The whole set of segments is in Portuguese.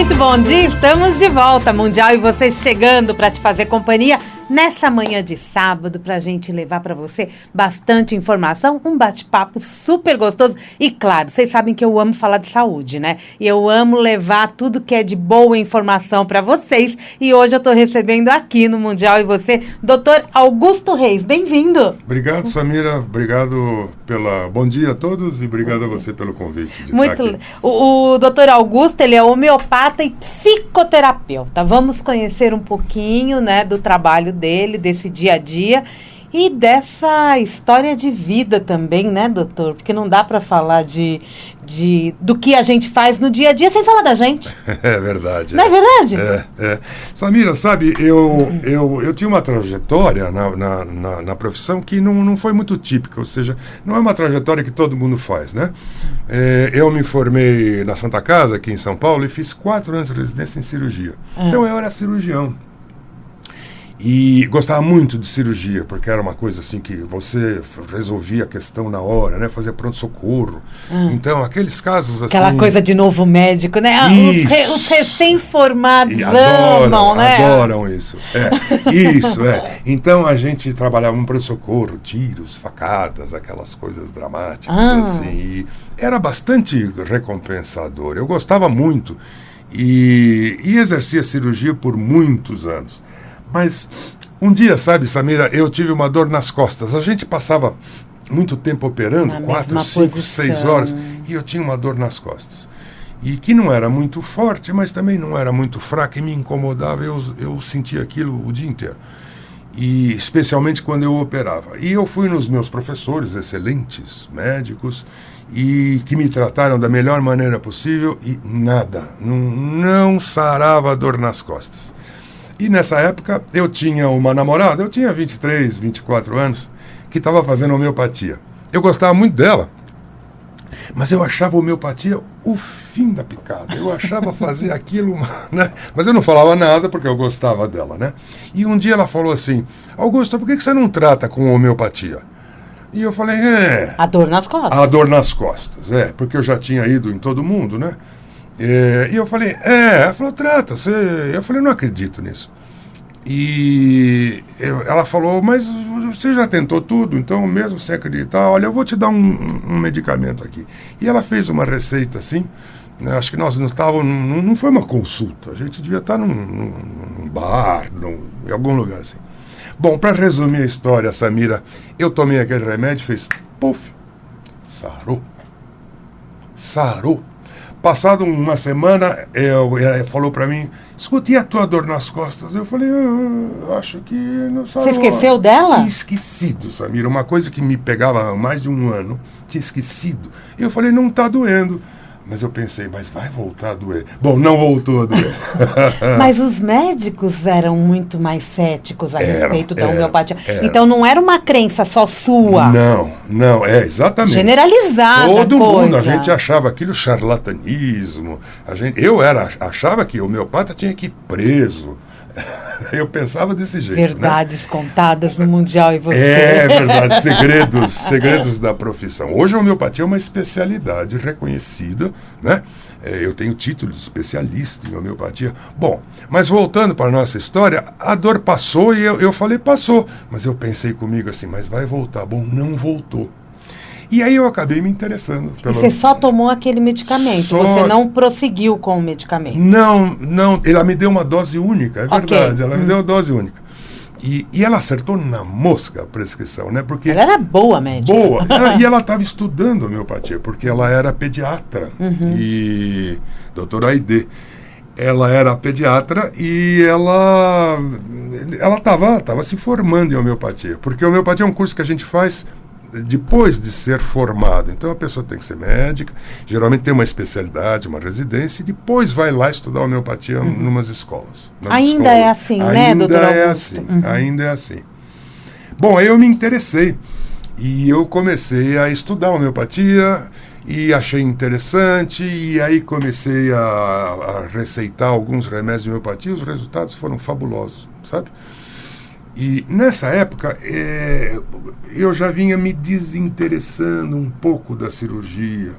Muito bom dia, estamos de volta, Mundial, e você chegando para te fazer companhia nessa manhã de sábado, pra gente levar para você bastante informação, um bate-papo super gostoso. E claro, vocês sabem que eu amo falar de saúde, né? E eu amo levar tudo que é de boa informação para vocês. E hoje eu tô recebendo aqui no Mundial e você, Dr. Augusto Reis. Bem-vindo. Obrigado, Samira. Obrigado pela... Bom dia a todos e obrigado a você pelo convite de Muito estar aqui. O Dr. Augusto, ele é homeopata e psicoterapeuta. Vamos conhecer um pouquinho, né, do trabalho dele, desse dia a dia e dessa história de vida também, né, doutor? Porque não dá para falar do que a gente faz no dia a dia sem falar da gente. É verdade. Não é verdade? É. Samira, sabe, eu tinha uma trajetória na profissão que não foi muito típica, ou seja, não é uma trajetória que todo mundo faz, né? Eu me formei na Santa Casa, aqui em São Paulo, e fiz 4 anos de residência em cirurgia. Então eu era cirurgião. E gostava muito de cirurgia, porque era uma coisa assim que você resolvia a questão na hora, né? Fazia pronto-socorro. Então, aqueles casos assim... Aquela coisa de novo médico, né? Os recém-formados amam, né? Adoram isso. Isso. Então, a gente trabalhava no pronto-socorro, tiros, facadas, aquelas coisas dramáticas, assim. E era bastante recompensador. Eu gostava muito e exercia cirurgia por muitos anos. Mas um dia, sabe, Samira, eu tive uma dor nas costas. A gente passava muito tempo operando, 4, 5, 6 horas, e eu tinha uma dor nas costas. E que não era muito forte, mas também não era muito fraca e me incomodava. Eu sentia aquilo o dia inteiro. E especialmente quando eu operava. E eu fui nos meus professores, excelentes médicos, e que me trataram da melhor maneira possível, e nada, não sarava a dor nas costas. E nessa época eu tinha uma namorada, eu tinha 23, 24 anos, que estava fazendo homeopatia. Eu gostava muito dela, mas eu achava a homeopatia o fim da picada. Eu achava fazer aquilo, né? Mas eu não falava nada porque eu gostava dela, né? E um dia ela falou assim: Augusto, por que você não trata com homeopatia? E eu falei, A dor nas costas. A dor nas costas, porque eu já tinha ido em todo mundo, né? E eu falei, ela falou, trata, eu falei, não acredito nisso. E ela falou, mas você já tentou tudo, então mesmo sem acreditar, olha, eu vou te dar um medicamento aqui. E ela fez uma receita assim, né, acho que nós não estávamos, não foi uma consulta, a gente devia estar num bar, em algum lugar assim. Bom, para resumir a história, Samira, eu tomei aquele remédio e fez, puf, sarou. Passado uma semana, ela falou para mim, escuta, e a tua dor nas costas? Eu falei, acho que não sarou. Você esqueceu dela? Tinha esquecido, Samira, uma coisa que me pegava há mais de um ano, tinha esquecido. Eu falei, não está doendo. Mas eu pensei, mas vai voltar a doer. Bom, não voltou a doer. Mas os médicos eram muito mais céticos a respeito da homeopatia. Era. Então não era uma crença só sua. Não, exatamente. Generalizada. Todo mundo, a gente achava aquilo charlatanismo. Eu achava que o homeopata tinha que ir preso. Eu pensava desse jeito. Verdades, né? Contadas no Mundial e você. É verdade, segredos da profissão. Hoje a homeopatia é uma especialidade reconhecida, né? Eu tenho título de especialista em homeopatia. Bom, mas voltando para a nossa história, a dor passou e eu falei, passou. Mas eu pensei comigo assim, mas vai voltar. Bom, não voltou. E aí eu acabei me interessando. E você só tomou aquele medicamento? Você não prosseguiu com o medicamento? Não, ela me deu uma dose única, é verdade, ela me deu uma dose única. E ela acertou na mosca a prescrição, né? Porque ela era boa médica. Boa, e ela estava estudando homeopatia, porque ela era pediatra, e doutora Aide. Ela era pediatra e ela estava se formando em homeopatia, porque a homeopatia é um curso que a gente faz depois de ser formado. Então a pessoa tem que ser médica, geralmente tem uma especialidade, uma residência, e depois vai lá estudar homeopatia numas escolas. Ainda é assim, né, doutor Augusto? Ainda é assim. Bom, aí eu me interessei e eu comecei a estudar homeopatia e achei interessante, e aí comecei a receitar alguns remédios de homeopatia, os resultados foram fabulosos, sabe? E nessa época, eu já vinha me desinteressando um pouco da cirurgia,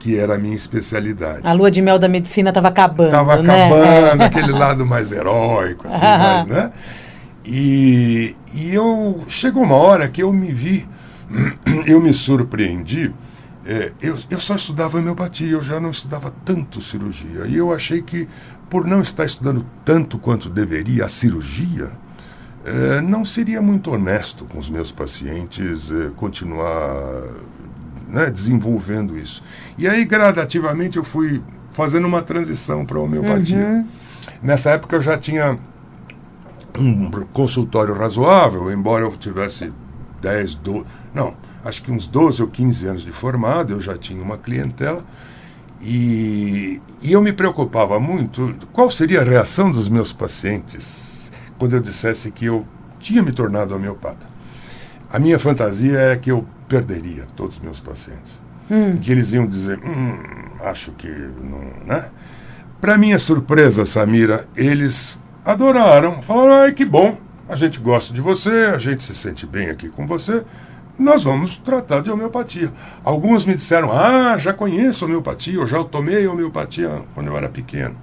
que era a minha especialidade. A lua de mel da medicina estava acabando, Estava né? acabando, aquele lado mais heróico, assim, mais, né? E chegou uma hora que eu me vi, eu me surpreendi. Eu só estudava homeopatia, eu já não estudava tanto cirurgia. E eu achei que, por não estar estudando tanto quanto deveria a cirurgia, não seria muito honesto com os meus pacientes continuar, né, desenvolvendo isso. E aí, gradativamente, eu fui fazendo uma transição para a homeopatia. Nessa época, eu já tinha um consultório razoável, embora eu tivesse 10, 12... Não, acho que uns 12 ou 15 anos de formado, eu já tinha uma clientela. E eu me preocupava muito qual seria a reação dos meus pacientes quando eu dissesse que eu tinha me tornado homeopata. A minha fantasia era que eu perderia todos os meus pacientes. Que eles iam dizer, acho que não, né? Para minha surpresa, Samira, eles adoraram, falaram, ai, que bom, a gente gosta de você, a gente se sente bem aqui com você, nós vamos tratar de homeopatia. Alguns me disseram, já conheço homeopatia, eu já tomei homeopatia quando eu era pequeno.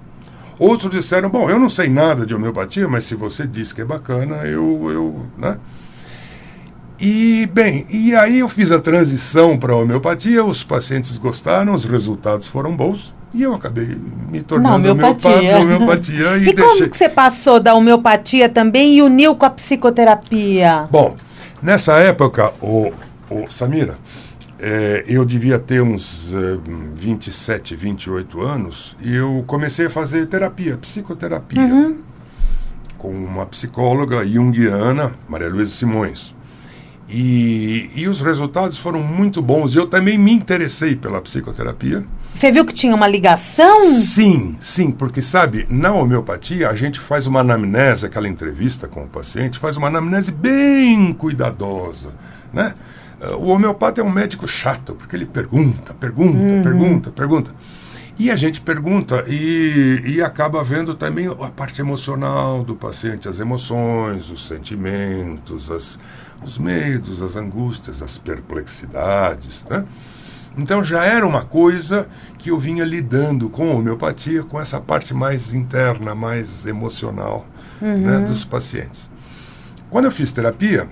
Outros disseram, bom, eu não sei nada de homeopatia, mas se você diz que é bacana, né? E aí eu fiz a transição para a homeopatia, os pacientes gostaram, os resultados foram bons, e eu acabei me tornando homeopatia. E como que você passou da homeopatia também e uniu com a psicoterapia? Bom, nessa época, Samira, eu devia ter uns 27, 28 anos, e eu comecei a fazer psicoterapia, com uma psicóloga junguiana, Maria Luísa Simões. E os resultados foram muito bons. Eu também me interessei pela psicoterapia. Você viu que tinha uma ligação? Sim, porque, sabe, na homeopatia a gente faz uma anamnese, aquela entrevista com o paciente, faz uma anamnese bem cuidadosa, né? O homeopata é um médico chato, porque ele pergunta. E a gente pergunta e acaba vendo também a parte emocional do paciente, as emoções, os sentimentos, os medos, as angústias, as perplexidades, né? Então já era uma coisa que eu vinha lidando com a homeopatia, com essa parte mais interna, mais emocional, né, dos pacientes. Quando eu fiz terapia,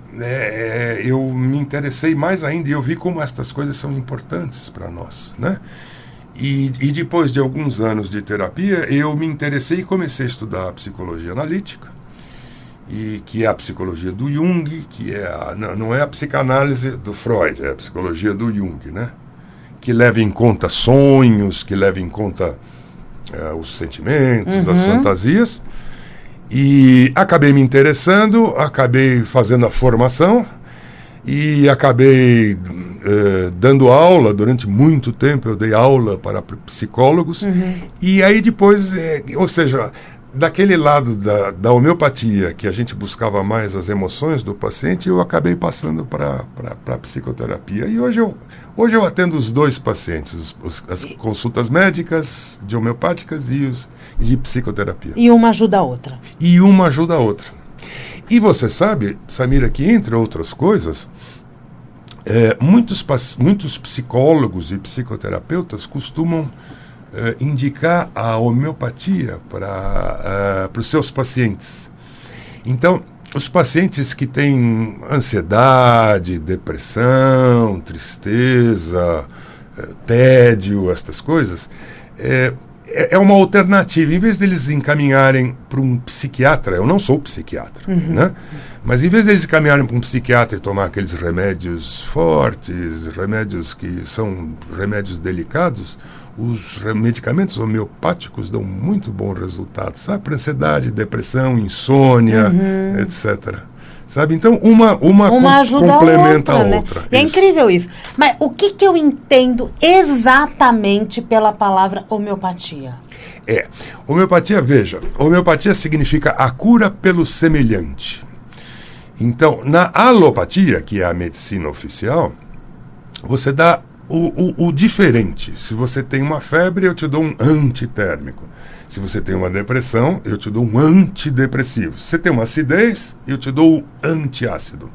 eu me interessei mais ainda e eu vi como estas coisas são importantes para nós, né? E depois de alguns anos de terapia, eu me interessei e comecei a estudar a psicologia analítica, que é a psicologia do Jung, que não é a psicanálise do Freud, é a psicologia do Jung, né? Que leva em conta sonhos, que leva em conta os sentimentos, as fantasias. E acabei me interessando, acabei fazendo a formação e acabei dando aula durante muito tempo. Eu dei aula para psicólogos. E aí depois, ou seja, daquele lado da homeopatia, que a gente buscava mais as emoções do paciente, eu acabei passando para a psicoterapia. E hoje eu atendo os dois pacientes, as consultas médicas, de homeopáticas e de psicoterapia. E uma ajuda a outra. E você sabe, Samira, que entre outras coisas, muitos psicólogos e psicoterapeutas costumam indicar a homeopatia para os seus pacientes. Então, os pacientes que têm ansiedade, depressão, tristeza, tédio, estas coisas, é uma alternativa. Em vez deles encaminharem para um psiquiatra, eu não sou psiquiatra, né? Mas em vez deles encaminharem para um psiquiatra e tomar aqueles remédios fortes, remédios que são remédios delicados, os medicamentos homeopáticos dão muito bom resultado, sabe? Para ansiedade, depressão, insônia, etc. Sabe? Então, uma complementa a outra. Né? E é incrível isso. Mas o que eu entendo exatamente pela palavra homeopatia? Homeopatia, veja, homeopatia significa a cura pelo semelhante. Então, na alopatia, que é a medicina oficial, você dá o diferente. Se você tem uma febre, eu te dou um antitérmico. Se você tem uma depressão, eu te dou um antidepressivo. Se você tem uma acidez, eu te dou o antiácido.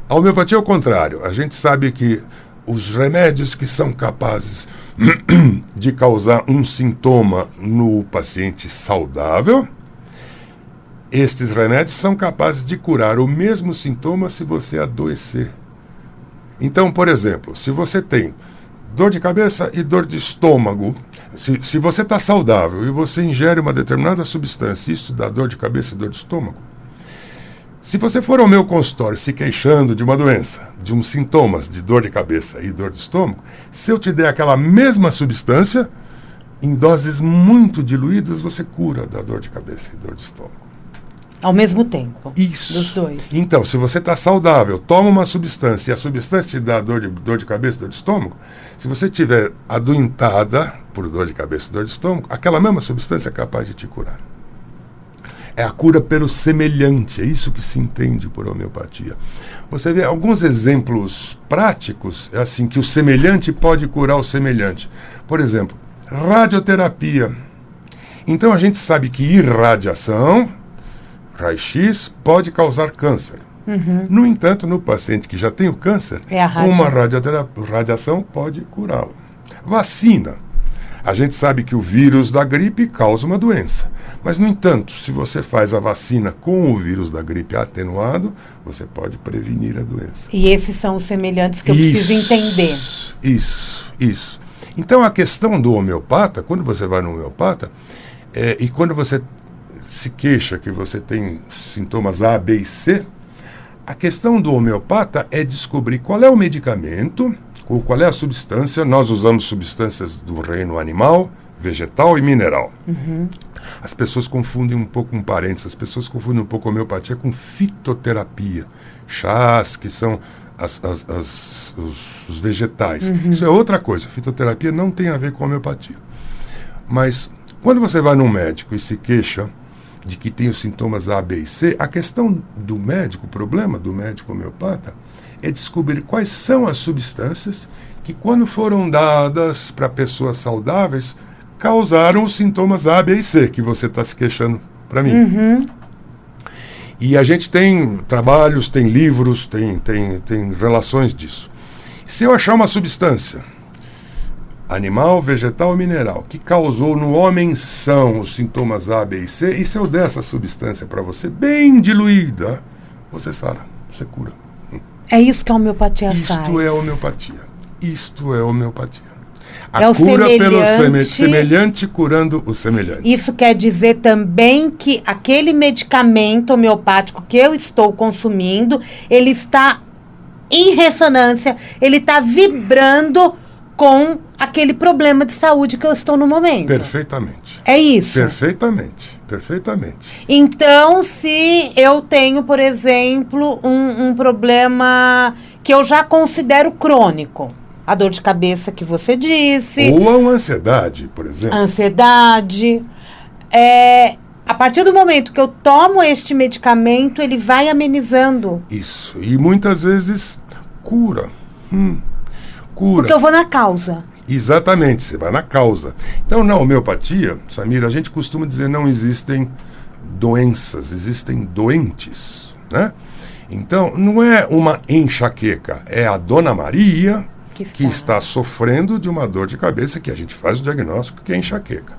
A homeopatia é o contrário. A gente sabe que os remédios que são capazes de causar um sintoma no paciente saudável, estes remédios são capazes de curar o mesmo sintoma se você adoecer. Então, por exemplo, se você tem dor de cabeça e dor de estômago, se você está saudável e você ingere uma determinada substância, isso dá dor de cabeça e dor de estômago, se você for ao meu consultório se queixando de uma doença, de uns sintomas de dor de cabeça e dor de estômago, se eu te der aquela mesma substância, em doses muito diluídas, você cura da dor de cabeça e dor de estômago. Ao mesmo tempo. Isso. Dos dois. Então, se você está saudável, toma uma substância e a substância te dá dor de cabeça e dor de estômago, se você estiver adoentada por dor de cabeça e dor de estômago, aquela mesma substância é capaz de te curar. É a cura pelo semelhante, é isso que se entende por homeopatia. Você vê alguns exemplos práticos, é assim, que o semelhante pode curar o semelhante. Por exemplo, radioterapia. Então a gente sabe que irradiação, raio-x, pode causar câncer. No entanto, no paciente que já tem o câncer, uma radiação pode curá-lo. Vacina. A gente sabe que o vírus da gripe causa uma doença. Mas, no entanto, se você faz a vacina com o vírus da gripe atenuado, você pode prevenir a doença. E esses são os semelhantes que eu preciso entender. Isso. Então, a questão do homeopata, quando você vai no homeopata, e quando você se queixa que você tem sintomas A, B e C, a questão do homeopata é descobrir qual é o medicamento, ou qual é a substância. Nós usamos substâncias do reino animal, vegetal e mineral. As pessoas confundem um pouco, um parênteses, as pessoas confundem um pouco a homeopatia com fitoterapia. Chás, que são os vegetais. Isso é outra coisa. Fitoterapia não tem a ver com homeopatia. Mas, quando você vai num médico e se queixa de que tem os sintomas A, B e C, a questão do médico, o problema do médico homeopata, é descobrir quais são as substâncias que, quando foram dadas para pessoas saudáveis, causaram os sintomas A, B e C, que você está se queixando para mim. E a gente tem trabalhos, tem livros, tem relações disso. Se eu achar uma substância, animal, vegetal ou mineral, que causou no homem são os sintomas A, B e C, e se eu der essa substância para você, bem diluída, você sara, você cura. É isso que a homeopatia faz. Isto é homeopatia. A É o cura pelo semelhante curando o semelhante. Isso quer dizer também que aquele medicamento homeopático que eu estou consumindo, ele está em ressonância, ele está vibrando com aquele problema de saúde que eu estou no momento. Perfeitamente. É isso? Perfeitamente. Então, se eu tenho, por exemplo, um problema que eu já considero crônico, a dor de cabeça que você disse... Ou a ansiedade, por exemplo. Ansiedade. A partir do momento que eu tomo este medicamento, ele vai amenizando. Isso. E muitas vezes cura. Porque eu vou na causa. Exatamente, você vai na causa. Então, na homeopatia, Samira, a gente costuma dizer não existem doenças, existem doentes, né? Então, não é uma enxaqueca, é a Dona Maria que está sofrendo de uma dor de cabeça, que a gente faz o diagnóstico, que é enxaqueca.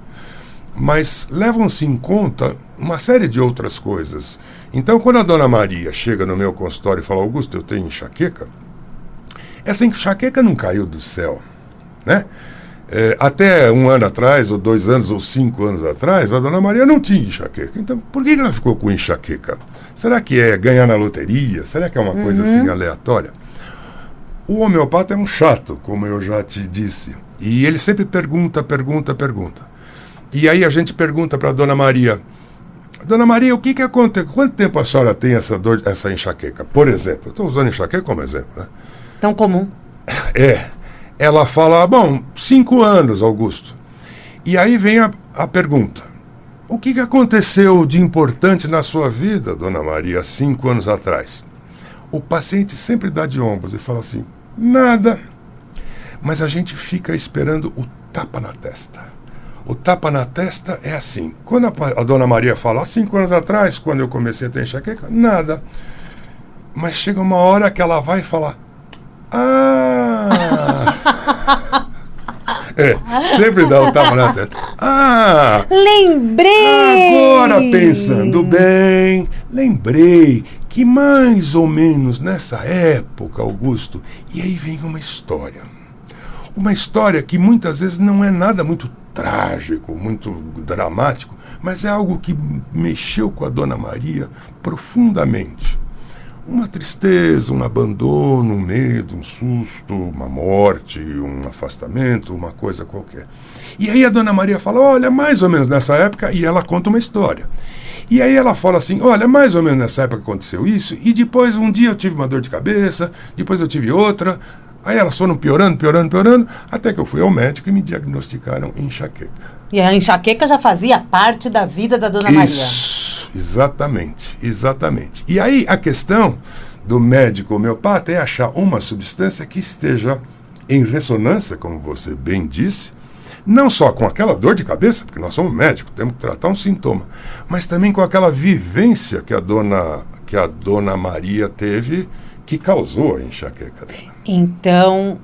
Mas levam-se em conta uma série de outras coisas. Então, quando a Dona Maria chega no meu consultório e fala, Augusto, eu tenho enxaqueca, essa enxaqueca não caiu do céu, né? Até 1 ano atrás, ou 2 anos, ou 5 anos atrás, a Dona Maria não tinha enxaqueca. Então, por que ela ficou com enxaqueca? Será que é ganhar na loteria? Será que é uma coisa assim aleatória? O homeopata é um chato, como eu já te disse. E ele sempre pergunta. E aí a gente pergunta para a Dona Maria, Dona Maria, o que acontece? Quanto tempo a senhora tem essa enxaqueca? Por exemplo, eu estou usando enxaqueca como exemplo, né? Tão comum. Ela fala, 5 anos, Augusto. E aí vem a pergunta, o que aconteceu de importante na sua vida, Dona Maria, 5 anos atrás? O paciente sempre dá de ombros e fala assim, nada. Mas a gente fica esperando o tapa na testa. O tapa na testa é assim, quando a Dona Maria fala, 5 anos atrás, quando eu comecei a ter enxaqueca, nada. Mas chega uma hora que ela vai falar, Sempre dá um tapa na testa. Lembrei! Agora pensando bem, lembrei que mais ou menos nessa época, Augusto, e aí vem uma história. Uma história que muitas vezes não é nada muito trágico, muito dramático, mas é algo que mexeu com a Dona Maria profundamente. Uma tristeza, um abandono, um medo, um susto, uma morte, um afastamento, uma coisa qualquer. E aí a Dona Maria fala, olha, mais ou menos nessa época, e ela conta uma história. E aí ela fala assim, olha, mais ou menos nessa época aconteceu isso, e depois um dia eu tive uma dor de cabeça, depois eu tive outra, aí elas foram piorando, até que eu fui ao médico e me diagnosticaram enxaqueca. E a enxaqueca já fazia parte da vida da Dona Maria. Exatamente. E aí a questão do médico homeopata é achar uma substância que esteja em ressonância, como você bem disse, não só com aquela dor de cabeça, porque nós somos médicos, temos que tratar um sintoma, mas também com aquela vivência que a Dona Maria teve, que causou a enxaqueca dela. Então,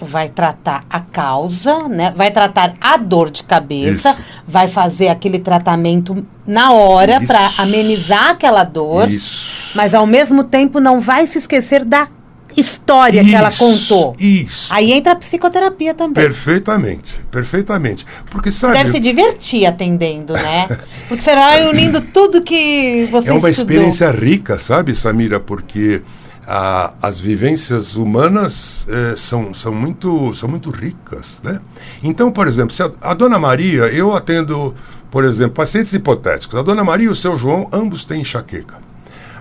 vai tratar a causa, né? Vai tratar a dor de cabeça, Isso. vai fazer aquele tratamento na hora para amenizar aquela dor, Isso. mas ao mesmo tempo não vai se esquecer da história que ela contou. Isso. Aí entra a psicoterapia também. Perfeitamente. Porque sabe... Deve se divertir atendendo, né? Porque você vai unindo tudo que você É uma estudou. experiência rica, sabe, Samira? Porque as vivências humanas são muito ricas, né? Então, por exemplo, se a Dona Maria, eu atendo, por exemplo, pacientes hipotéticos. A Dona Maria e o seu João, ambos têm enxaqueca.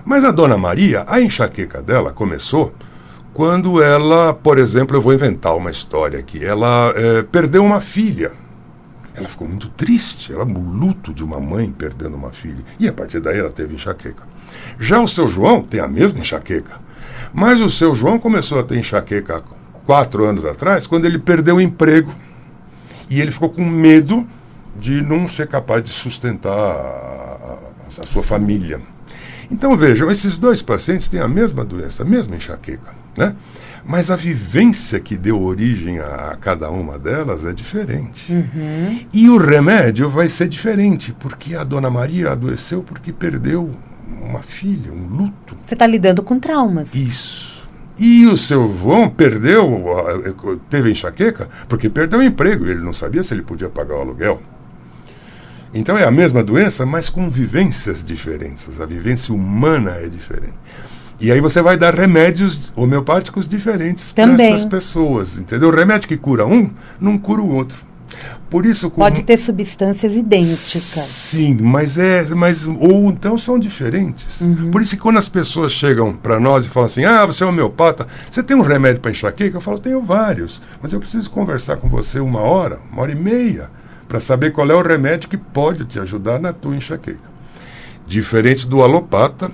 Mas a Dona Maria, a enxaqueca dela começou quando ela, por exemplo, eu vou inventar uma história aqui, ela perdeu uma filha. Ela ficou muito triste, ela o luto de uma mãe perdendo uma filha. E a partir daí ela teve enxaqueca. Já o seu João tem a mesma enxaqueca. Mas o seu João começou a ter enxaqueca há 4 anos atrás, quando ele perdeu o emprego. E ele ficou com medo de não ser capaz de sustentar a sua família. Então vejam, esses 2 pacientes têm a mesma doença, a mesma enxaqueca, né? Mas a vivência que deu origem a cada uma delas é diferente. Uhum. E o remédio vai ser diferente, porque a Dona Maria adoeceu porque perdeu uma filha, um luto. Você está lidando com traumas. Isso. E o seu João teve enxaqueca porque perdeu o emprego. Ele não sabia se ele podia pagar o aluguel. Então é a mesma doença, mas com vivências diferentes. A vivência humana é diferente. E aí você vai dar remédios homeopáticos diferentes para essas pessoas. Entendeu? O remédio que cura um, não cura o outro. Por isso, pode ter substâncias idênticas. Sim, mas ou então são diferentes. Uhum. Por isso que quando as pessoas chegam para nós e falam assim, você é homeopata, você tem um remédio para enxaqueca? Eu falo, tenho vários, mas eu preciso conversar com você 1 hora, 1h30, para saber qual é o remédio que pode te ajudar na tua enxaqueca. Diferente do alopata,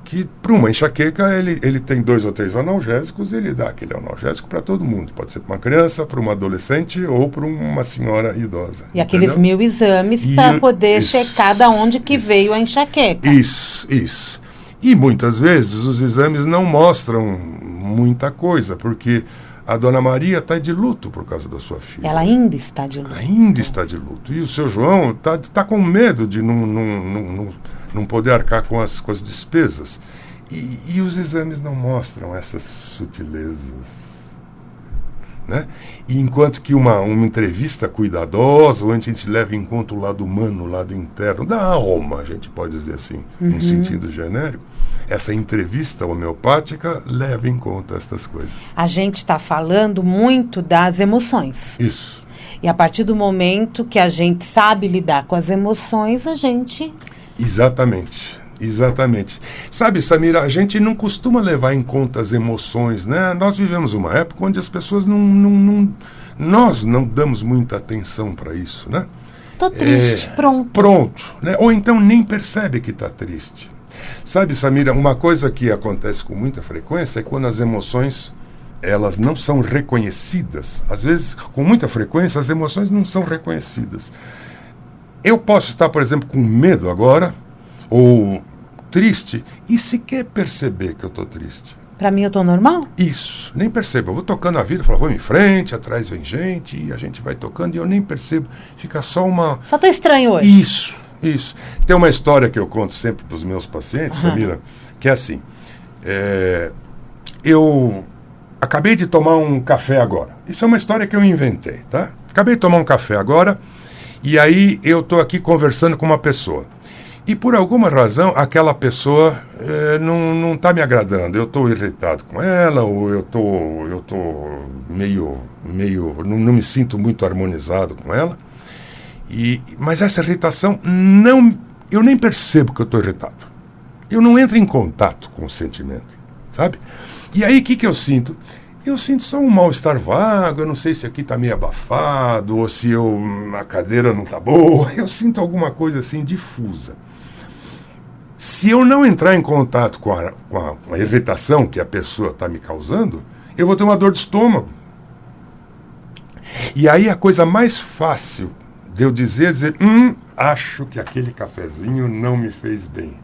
que para uma enxaqueca ele tem 2 ou 3 analgésicos, ele dá aquele analgésico para todo mundo. Pode ser para uma criança, para uma adolescente ou para uma senhora idosa. E aqueles 1000 exames para poder checar de onde que veio a enxaqueca. Isso. E muitas vezes os exames não mostram muita coisa, porque a Dona Maria está de luto por causa da sua filha. Ela ainda está de luto. Ainda está de luto. E o seu João está com medo de não poder arcar com as despesas. E os exames não mostram essas sutilezas. Né? E enquanto que uma entrevista cuidadosa, onde a gente leva em conta o lado humano, o lado interno, da alma, a gente pode dizer assim, num sentido genérico, essa entrevista homeopática leva em conta estas coisas. A gente está falando muito das emoções. Isso. E a partir do momento que a gente sabe lidar com as emoções, a gente... Exatamente. Sabe, Samira, a gente não costuma levar em conta as emoções, né? Nós vivemos uma época onde as pessoas nós não damos muita atenção para isso, né? Tô triste, pronto, né? Ou então nem percebe que está triste. Sabe, Samira, uma coisa que acontece com muita frequência é quando as emoções, elas não são reconhecidas. Às vezes, com muita frequência, as emoções não são reconhecidas. Eu posso estar, por exemplo, com medo agora, ou triste, e sequer perceber que eu estou triste. Pra mim eu tô normal? Isso, nem percebo. Eu vou tocando a vida, falo, vou em frente, atrás vem gente, e a gente vai tocando e eu nem percebo. Fica só uma... Só tô estranho hoje. Isso. Tem uma história que eu conto sempre para os meus pacientes, Samira, que é assim. Eu acabei de tomar um café agora. Isso é uma história que eu inventei, tá? Acabei de tomar um café agora, e aí eu tô aqui conversando com uma pessoa. E por alguma razão, aquela pessoa não está me agradando. Eu estou irritado com ela, ou eu tô meio não me sinto muito harmonizado com ela. Mas essa irritação, eu nem percebo que eu estou irritado. Eu não entro em contato com o sentimento, sabe? E aí, o que eu sinto? Eu sinto só um mal-estar vago, eu não sei se aqui está meio abafado, ou se a cadeira não está boa. Eu sinto alguma coisa assim difusa. Se eu não entrar em contato com a irritação que a pessoa está me causando, eu vou ter uma dor de estômago. E aí a coisa mais fácil de eu dizer, acho que aquele cafezinho não me fez bem.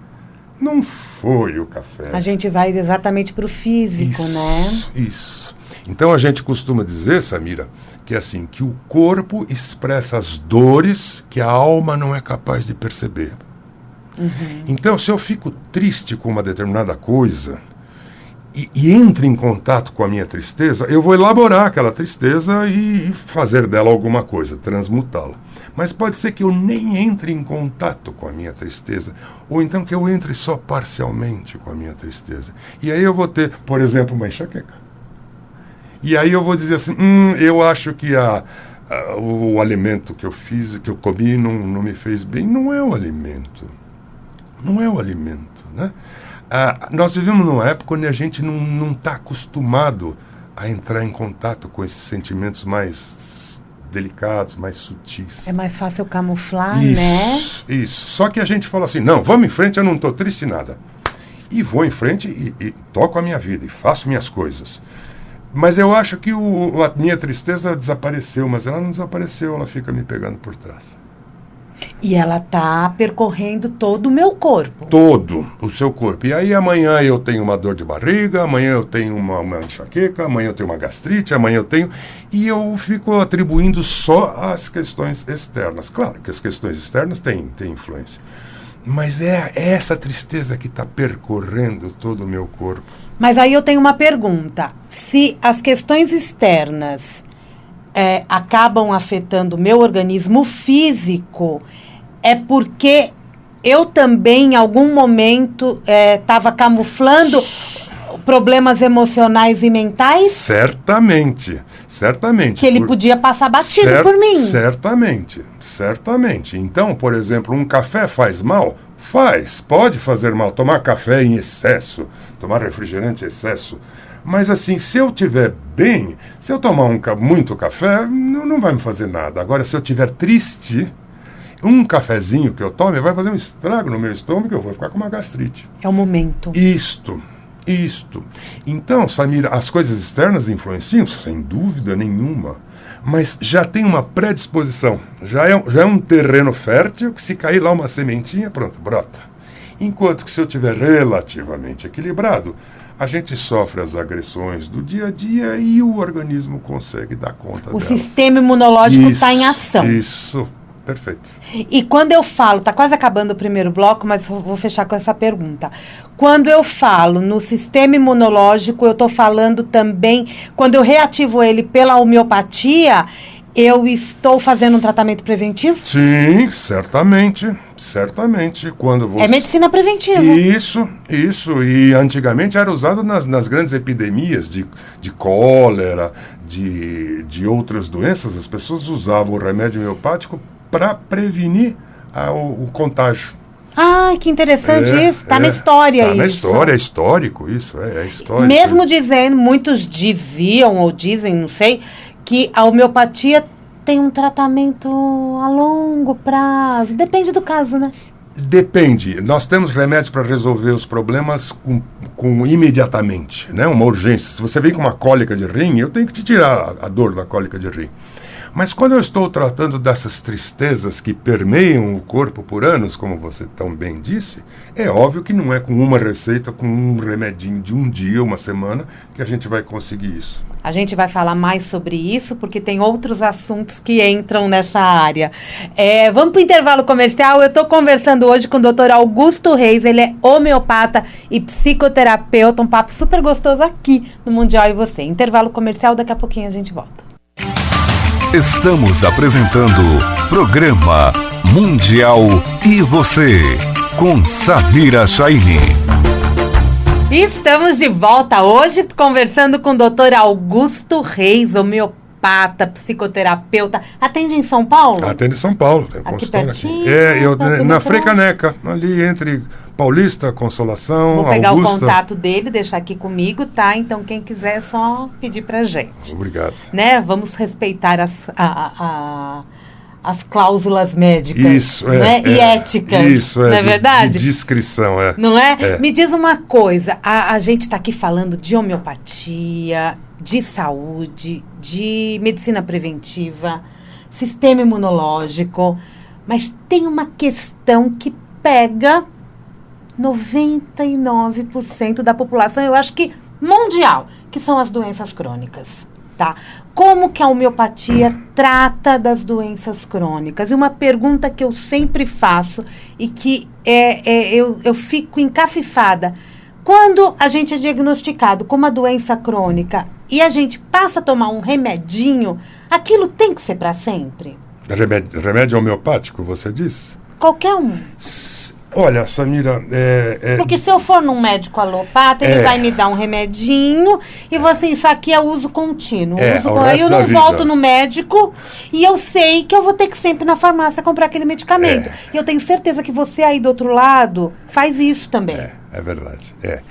Não foi o café. A gente vai exatamente para o físico, né? Isso. Então a gente costuma dizer, Samira, que é assim, que o corpo expressa as dores que a alma não é capaz de perceber. Então, se eu fico triste com uma determinada coisa e entro em contato com a minha tristeza, eu vou elaborar aquela tristeza e fazer dela alguma coisa, transmutá-la. Mas pode ser que eu nem entre em contato com a minha tristeza, ou então que eu entre só parcialmente com a minha tristeza. E aí eu vou ter, por exemplo, uma enxaqueca. E aí eu vou dizer assim, eu acho que o alimento que eu fiz, que eu comi, não me fez bem. Não é o alimento. Não é o alimento, né? Nós vivemos numa época onde a gente não está acostumado a entrar em contato com esses sentimentos mais delicados, mais sutis. É mais fácil camuflar, né? Isso. Só que a gente fala assim, não, vamos em frente, eu não estou triste nada. E vou em frente e toco a minha vida, e faço minhas coisas. Mas eu acho que a minha tristeza desapareceu, mas ela não desapareceu, ela fica me pegando por trás. E ela tá percorrendo todo o meu corpo. Todo o seu corpo. E aí amanhã eu tenho uma dor de barriga, amanhã eu tenho uma enxaqueca, amanhã eu tenho uma gastrite, amanhã eu tenho... E eu fico atribuindo só as questões externas. Claro que as questões externas têm influência. Mas é essa tristeza que está percorrendo todo o meu corpo. Mas aí eu tenho uma pergunta. Se as questões externas acabam afetando o meu organismo físico, é porque eu também, em algum momento, estava camuflando problemas emocionais e mentais? Certamente. Que ele podia passar batido por mim. Certamente. Então, por exemplo, um café faz mal? Pode fazer mal. Tomar café em excesso, tomar refrigerante em excesso. Mas assim, se eu estiver bem, se eu tomar muito café, não vai me fazer nada. Agora, se eu estiver triste, um cafezinho que eu tome vai fazer um estrago no meu estômago e eu vou ficar com uma gastrite. É o momento. Isto. Então, Samira, as coisas externas influenciam? Sem dúvida nenhuma. Mas já tem uma predisposição. Já é um terreno fértil que, se cair lá uma sementinha, pronto, brota. Enquanto que, se eu estiver relativamente equilibrado, a gente sofre as agressões do dia a dia e o organismo consegue dar conta delas. O sistema imunológico está em ação. Isso, perfeito. E quando eu falo, está quase acabando o primeiro bloco, mas vou fechar com essa pergunta. Quando eu falo no sistema imunológico, eu estou falando também, quando eu reativo ele pela homeopatia, eu estou fazendo um tratamento preventivo? Sim, certamente. Quando você... É medicina preventiva. Isso. E antigamente era usado nas grandes epidemias de cólera, de outras doenças. As pessoas usavam o remédio homeopático para prevenir o contágio. Ah, que interessante isso. Está na história isso. Está na história, é histórico isso. É histórico. Mesmo dizendo, muitos diziam ou dizem, não sei, que a homeopatia tem um tratamento a longo prazo. Depende do caso, né? Depende. Nós temos remédios para resolver os problemas com imediatamente, né? Uma urgência. Se você vem com uma cólica de rim, eu tenho que te tirar a dor da cólica de rim. Mas quando eu estou tratando dessas tristezas que permeiam o corpo por anos, como você tão bem disse, é óbvio que não é com uma receita, com um remedinho de um dia, uma semana, que a gente vai conseguir isso. A gente vai falar mais sobre isso, porque tem outros assuntos que entram nessa área. Vamos para o intervalo comercial. Eu estou conversando hoje com o Dr. Augusto Reis. Ele é homeopata e psicoterapeuta. Um papo super gostoso aqui no Mundial e Você. Intervalo comercial, daqui a pouquinho a gente volta. Estamos apresentando programa Mundial e Você, com Samira Chaini. Estamos de volta hoje conversando com o Dr. Augusto Reis, homeopata, psicoterapeuta. Atende em São Paulo? Atende em São Paulo, tem aqui consultório pertinho, aqui. Na Frei Caneca, ali entre Paulista, Consolação, Vou pegar Augusta. o contato dele, deixar aqui comigo, tá? Então quem quiser é só pedir pra gente. Obrigado. Né? Vamos respeitar as cláusulas médicas. Isso, né? E éticas. Isso, não é verdade? De discrição, é. Não é? Me diz uma coisa, a gente está aqui falando de homeopatia, de saúde, de medicina preventiva, sistema imunológico, mas tem uma questão que pega 99% da população, eu acho que mundial, que são as doenças crônicas. Tá? Como que a homeopatia trata das doenças crônicas? E uma pergunta que eu sempre faço e que eu fico encafifada. Quando a gente é diagnosticado com uma doença crônica e a gente passa a tomar um remedinho, aquilo tem que ser para sempre? Remédio homeopático, você diz? Qualquer um. Olha, Samira... Porque se eu for num médico alopata, ele vai me dar um remedinho e você, isso aqui é uso contínuo. Aí eu não volto no médico e eu sei que eu vou ter que sempre na farmácia comprar aquele medicamento. E eu tenho certeza que você aí do outro lado faz isso também. É verdade. É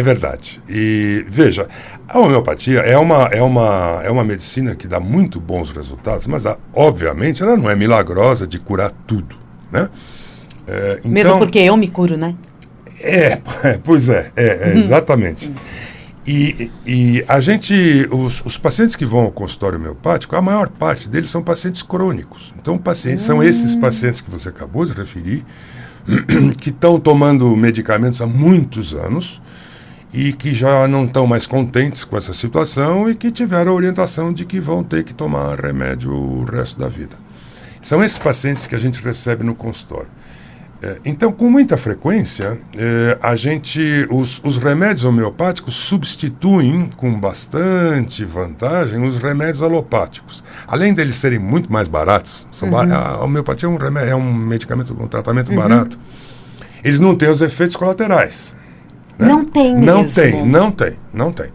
verdade. E veja, a homeopatia é uma medicina que dá muito bons resultados, mas obviamente ela não é milagrosa de curar tudo, né? Então, mesmo porque eu me curo, né? Pois é, exatamente. E a gente, os pacientes que vão ao consultório homeopático, a maior parte deles são pacientes crônicos. Então, são esses pacientes que você acabou de referir, que estão tomando medicamentos há muitos anos e que já não estão mais contentes com essa situação e que tiveram a orientação de que vão ter que tomar remédio o resto da vida. São esses pacientes que a gente recebe no consultório. Então, com muita frequência, os remédios homeopáticos substituem com bastante vantagem os remédios alopáticos. Além deles serem muito mais baratos, a homeopatia é um medicamento, um tratamento barato. Eles não têm os efeitos colaterais. Né? Não tem mesmo. Não tem.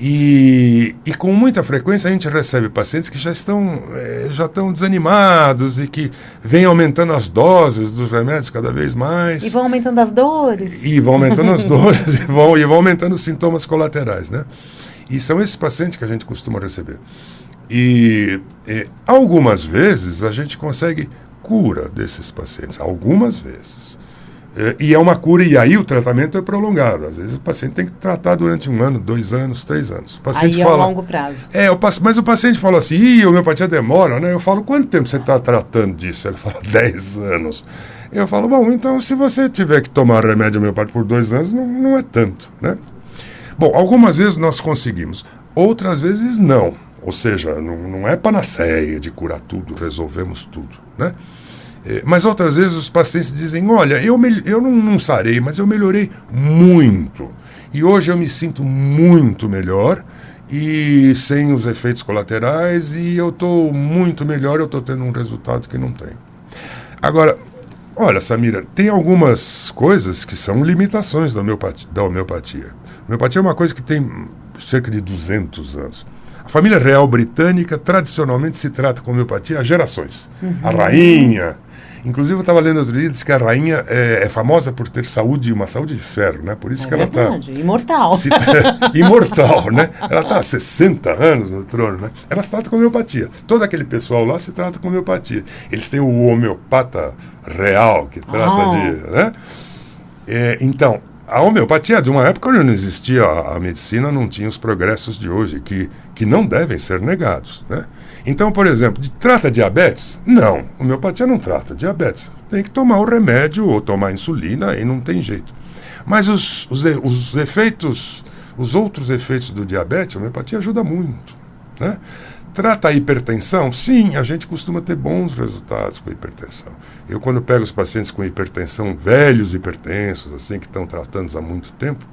E com muita frequência a gente recebe pacientes que já estão desanimados e que vêm aumentando as doses dos remédios cada vez mais. E vão aumentando as dores. E vão aumentando as dores e vão aumentando os sintomas colaterais, né? E são esses pacientes que a gente costuma receber. E algumas vezes a gente consegue cura desses pacientes, algumas vezes. E é uma cura, e aí o tratamento é prolongado. Às vezes o paciente tem que tratar durante 1 ano, 2 anos, 3 anos. O paciente aí fala, é a longo prazo. Mas o paciente fala assim, a homeopatia demora, né? Eu falo, quanto tempo você está tratando disso? Ele fala, 10 anos. Eu falo, bom, então se você tiver que tomar remédio homeopático por 2 anos, não é tanto, né? Bom, algumas vezes nós conseguimos, outras vezes não. Ou seja, não é panaceia de curar tudo, resolvemos tudo, né? Mas outras vezes os pacientes dizem, olha, eu não sarei, mas eu melhorei muito. E hoje eu me sinto muito melhor e sem os efeitos colaterais e eu estou muito melhor, eu estou tendo um resultado que não tem. Agora, olha, Samira, tem algumas coisas que são limitações da homeopatia. A homeopatia é uma coisa que tem cerca de 200 anos. A família real britânica tradicionalmente se trata com homeopatia há gerações. A rainha... Inclusive, eu estava lendo outro dia, diz que a rainha é famosa por ter uma saúde de ferro, né? Por isso que ela está... imortal. Imortal, né? Ela está há 60 anos no trono, né? Ela se trata com homeopatia. Todo aquele pessoal lá se trata com homeopatia. Eles têm o homeopata real, que trata de... Né? Então, A homeopatia, de uma época onde não existia a medicina, não tinha os progressos de hoje, que não devem ser negados, né? Então, por exemplo, trata diabetes? Não, a homeopatia não trata diabetes. Tem que tomar o remédio ou tomar insulina, aí não tem jeito. Mas os efeitos, os outros efeitos do diabetes, a homeopatia ajuda muito, né? Trata a hipertensão? Sim, a gente costuma ter bons resultados com a hipertensão. Eu, quando pego os pacientes com hipertensão, velhos hipertensos, assim, que estão tratando há muito tempo,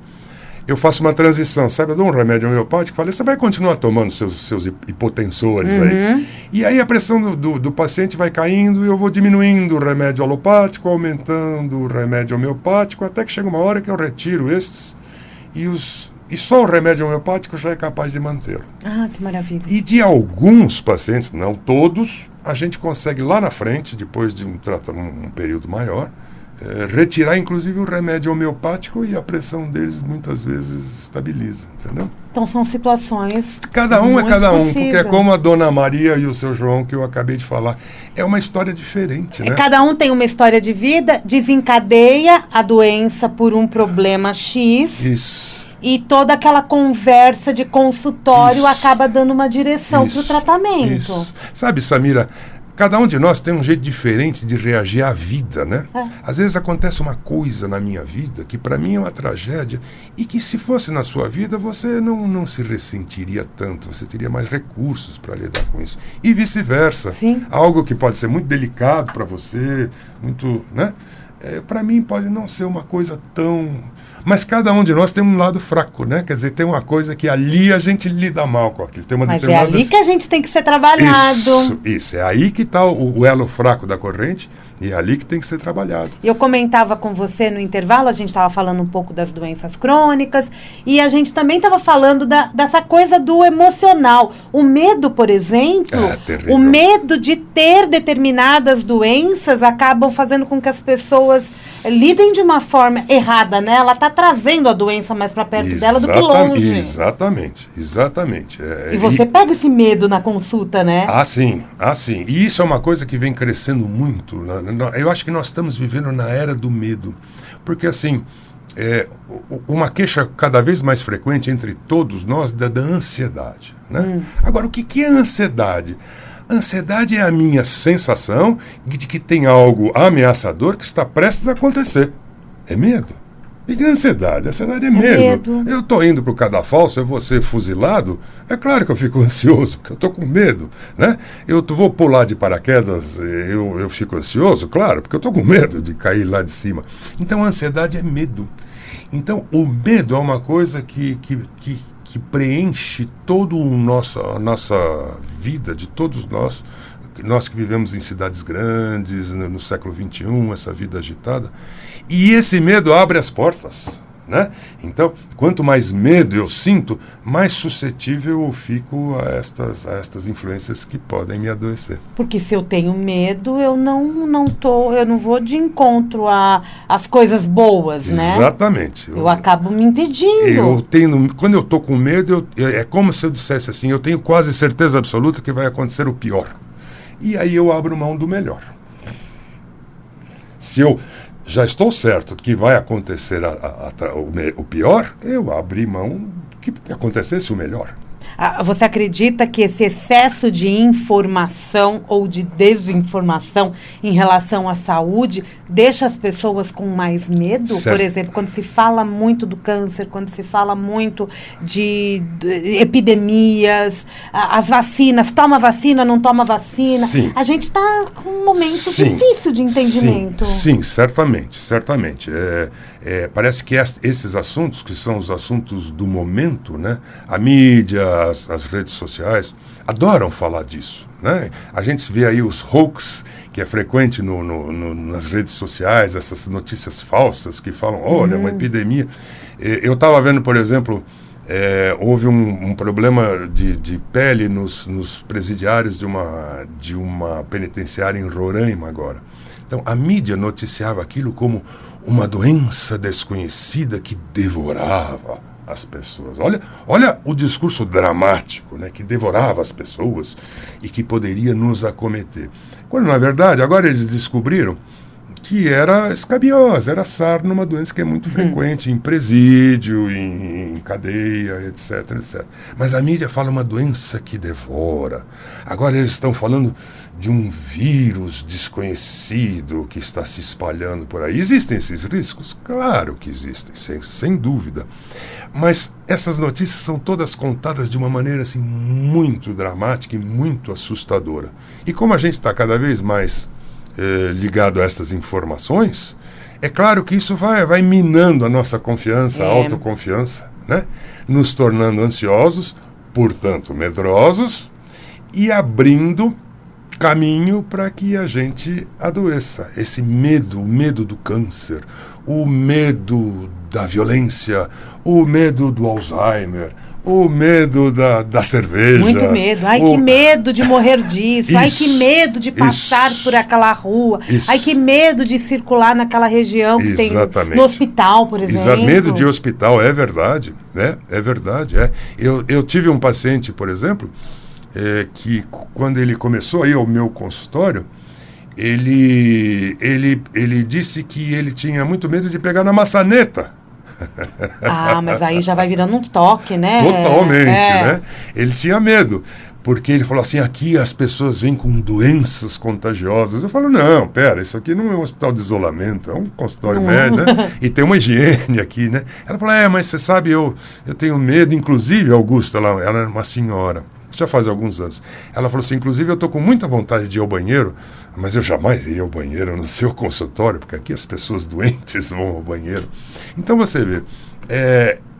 eu faço uma transição, sabe? Eu dou um remédio homeopático e falo, você vai continuar tomando seus hipotensores aí. E aí a pressão do paciente vai caindo e eu vou diminuindo o remédio alopático, aumentando o remédio homeopático, até que chega uma hora que eu retiro estes e só o remédio homeopático já é capaz de mantê-lo. Ah, que maravilha. E de alguns pacientes, não todos, a gente consegue lá na frente, depois de um período maior, retirar inclusive o remédio homeopático e a pressão deles muitas vezes estabiliza, entendeu? Então são situações... Cada um é cada um, possível. porque é como a Dona Maria e o seu João que eu acabei de falar. É uma história diferente, né? Cada um tem uma história de vida, desencadeia a doença por um problema X. Isso. E toda aquela conversa de consultório acaba dando uma direção para o tratamento. Isso. Sabe, Samira, cada um de nós tem um jeito diferente de reagir à vida, né? Às vezes acontece uma coisa na minha vida que para mim é uma tragédia e que se fosse na sua vida você não se ressentiria tanto, você teria mais recursos para lidar com isso. E vice-versa. Sim. Algo que pode ser muito delicado para você, muito, né? Para mim pode não ser uma coisa tão... Mas cada um de nós tem um lado fraco, né? Quer dizer, tem uma coisa que ali a gente lida mal com aquilo. Tem uma Mas é ali que a gente tem que ser trabalhado. Isso. É aí que está o elo fraco da corrente e é ali que tem que ser trabalhado. Eu comentava com você no intervalo, a gente estava falando um pouco das doenças crônicas e a gente também estava falando dessa coisa do emocional. O medo, por exemplo, o medo de ter determinadas doenças acabam fazendo com que as pessoas lidem de uma forma errada, né? Ela está trazendo a doença mais para perto dela do que longe. Exatamente. E você pega esse medo na consulta, né? Ah, sim. E isso é uma coisa que vem crescendo muito. Eu acho que nós estamos vivendo na era do medo. Porque, assim, uma queixa cada vez mais frequente entre todos nós da ansiedade, né? Agora, o que é ansiedade? Ansiedade é a minha sensação de que tem algo ameaçador que está prestes a acontecer. É medo. E que ansiedade? Ansiedade é medo. Eu estou indo para o cadafalso, eu vou ser fuzilado. É claro que eu fico ansioso, porque eu estou com medo, né? Eu vou pular de paraquedas, eu fico ansioso, claro, porque eu estou com medo de cair lá de cima. Então, a ansiedade é medo. Então, o medo é uma coisa que preenche toda a nossa vida, de todos nós que vivemos em cidades grandes, no século XXI, essa vida agitada. E esse medo abre as portas, né? Então, quanto mais medo eu sinto, mais suscetível eu fico a estas influências que podem me adoecer. Porque se eu tenho medo, eu não vou de encontro às coisas boas, né? Exatamente. Eu acabo me impedindo. Quando eu estou com medo, é como se eu dissesse assim, eu tenho quase certeza absoluta que vai acontecer o pior. E aí eu abro mão do melhor. Se eu já estou certo que vai acontecer o pior, eu abri mão que acontecesse o melhor. Você acredita que esse excesso de informação ou de desinformação em relação à saúde deixa as pessoas com mais medo? Certo. Por exemplo, quando se fala muito do câncer, quando se fala muito de epidemias, as vacinas, toma vacina, não toma vacina. Sim. A gente está com um momento difícil de entendimento. Sim, certamente. Parece que esses assuntos, que são os assuntos do momento, né? A mídia, as redes sociais, adoram falar disso, né? A gente vê aí os hoax, que é frequente nas redes sociais, essas notícias falsas que falam, olha, uma epidemia. Eu estava vendo, por exemplo, houve um problema de pele nos presidiários de uma penitenciária em Roraima agora. Então, a mídia noticiava aquilo como uma doença desconhecida que devorava as pessoas. Olha o discurso dramático, né, que devorava as pessoas e que poderia nos acometer. Quando, na verdade, agora eles descobriram que era escabiosa, era sarna, uma doença que é muito frequente em presídio, em cadeia, etc, etc. Mas a mídia fala uma doença que devora. Agora eles estão falando de um vírus desconhecido que está se espalhando por aí. Existem esses riscos? Claro que existem, sem dúvida. Mas essas notícias são todas contadas de uma maneira assim, muito dramática e muito assustadora. E como a gente está cada vez mais ligado a estas informações, é claro que isso vai minando a nossa confiança, a autoconfiança, né? Nos tornando ansiosos, portanto medrosos, e abrindo caminho para que a gente adoeça. Esse medo, o medo do câncer, o medo da violência, o medo do Alzheimer, o medo da cerveja. Muito medo. Ai, que medo de morrer disso. Ai, que medo de passar por aquela rua. Ai, que medo de circular naquela região que tem no hospital, por exemplo. Medo de hospital, é verdade. Né? É verdade. É. Eu tive um paciente, por exemplo, que quando ele começou a ir ao meu consultório, ele disse que ele tinha muito medo de pegar na maçaneta. Ah, mas aí já vai virando um toque, né? Totalmente, né? Ele tinha medo, porque ele falou assim, aqui as pessoas vêm com doenças contagiosas. Eu falo, não, pera, isso aqui não é um hospital de isolamento, é um consultório médico, né? E tem uma higiene aqui, né? Ela falou, mas você sabe, eu tenho medo, inclusive, Augusto, ela era uma senhora, já faz alguns anos. Ela falou assim, inclusive eu estou com muita vontade de ir ao banheiro, mas eu jamais iria ao banheiro no seu consultório, porque aqui as pessoas doentes vão ao banheiro. Então você vê,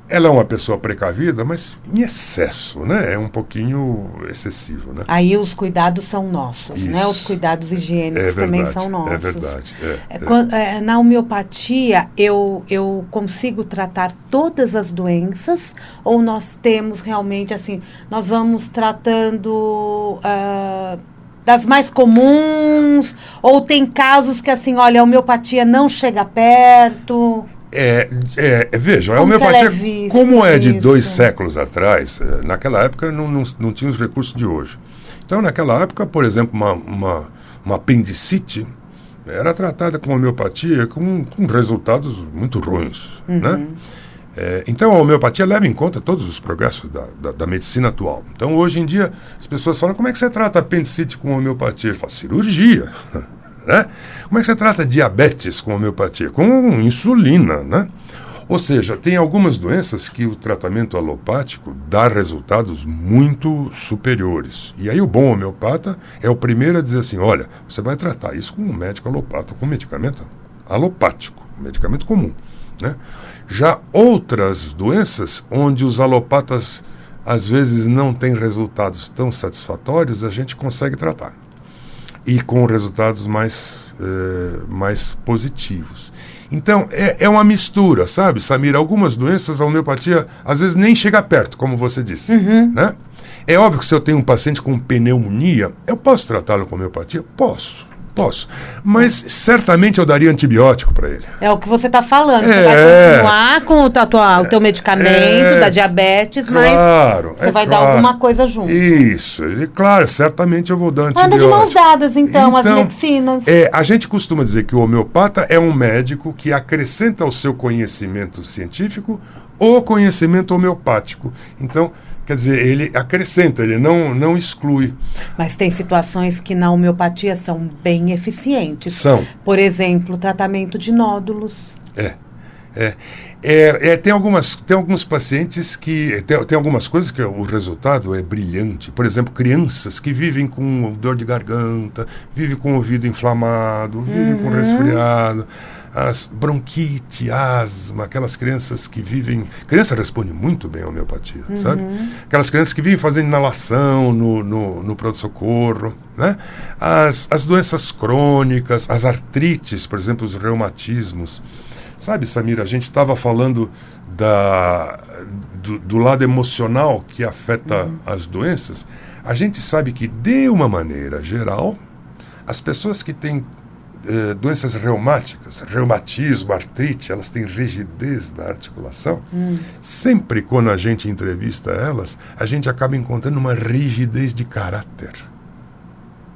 ela é uma pessoa precavida, mas em excesso, né? É um pouquinho excessivo, né? Aí os cuidados são nossos, isso, né? Os cuidados higiênicos também são nossos. É verdade. Na homeopatia, eu consigo tratar todas as doenças, ou nós temos realmente, assim, nós vamos tratando das mais comuns, ou tem casos que, assim, olha, a homeopatia não chega perto... Veja, a homeopatia, como é de 2 séculos atrás, naquela época não tinha os recursos de hoje. Então, naquela época, por exemplo, uma apendicite era tratada com homeopatia com resultados muito ruins, né? Então, a homeopatia leva em conta todos os progressos da medicina atual. Então, hoje em dia, as pessoas falam, como é que você trata apendicite com homeopatia? Ele fala, cirurgia. Né? Como é que você trata diabetes com homeopatia? Com insulina, né? Ou seja, tem algumas doenças que o tratamento alopático dá resultados muito superiores. E aí o bom homeopata é o primeiro a dizer assim, olha, você vai tratar isso com um médico alopata, com medicamento alopático, medicamento comum, né? Já outras doenças, onde os alopatas às vezes não têm resultados tão satisfatórios, a gente consegue tratar. E com resultados mais positivos. Então, é uma mistura, sabe, Samira? Algumas doenças, a homeopatia, às vezes nem chega perto, como você disse. Né? É óbvio que se eu tenho um paciente com pneumonia, eu posso tratá-lo com homeopatia? Posso. Mas certamente eu daria antibiótico para ele. É o que você está falando. Você vai continuar com o teu medicamento da diabetes, mas você vai dar alguma coisa junto. Isso. E claro, certamente eu vou dar antibiótico. Anda de mãos dadas, então, as medicinas. A gente costuma dizer que o homeopata é um médico que acrescenta ao seu conhecimento científico o conhecimento homeopático. Então, quer dizer, ele acrescenta, ele não exclui. Mas tem situações que na homeopatia são bem eficientes. São. Por exemplo, tratamento de nódulos. Tem alguns pacientes que... Tem algumas coisas que o resultado é brilhante. Por exemplo, crianças que vivem com dor de garganta, vivem com o ouvido inflamado, vivem com resfriado, as bronquite, asma, aquelas crianças que vivem... Criança responde muito bem à homeopatia, sabe? Aquelas crianças que vivem fazendo inalação no pronto-socorro, né? As doenças crônicas, as artrites, por exemplo, os reumatismos. Sabe, Samira, a gente estava falando do lado emocional que afeta as doenças. A gente sabe que, de uma maneira geral, as pessoas que têm doenças reumáticas, reumatismo, artrite, elas têm rigidez da articulação. Sempre quando a gente entrevista elas, a gente acaba encontrando uma rigidez de caráter.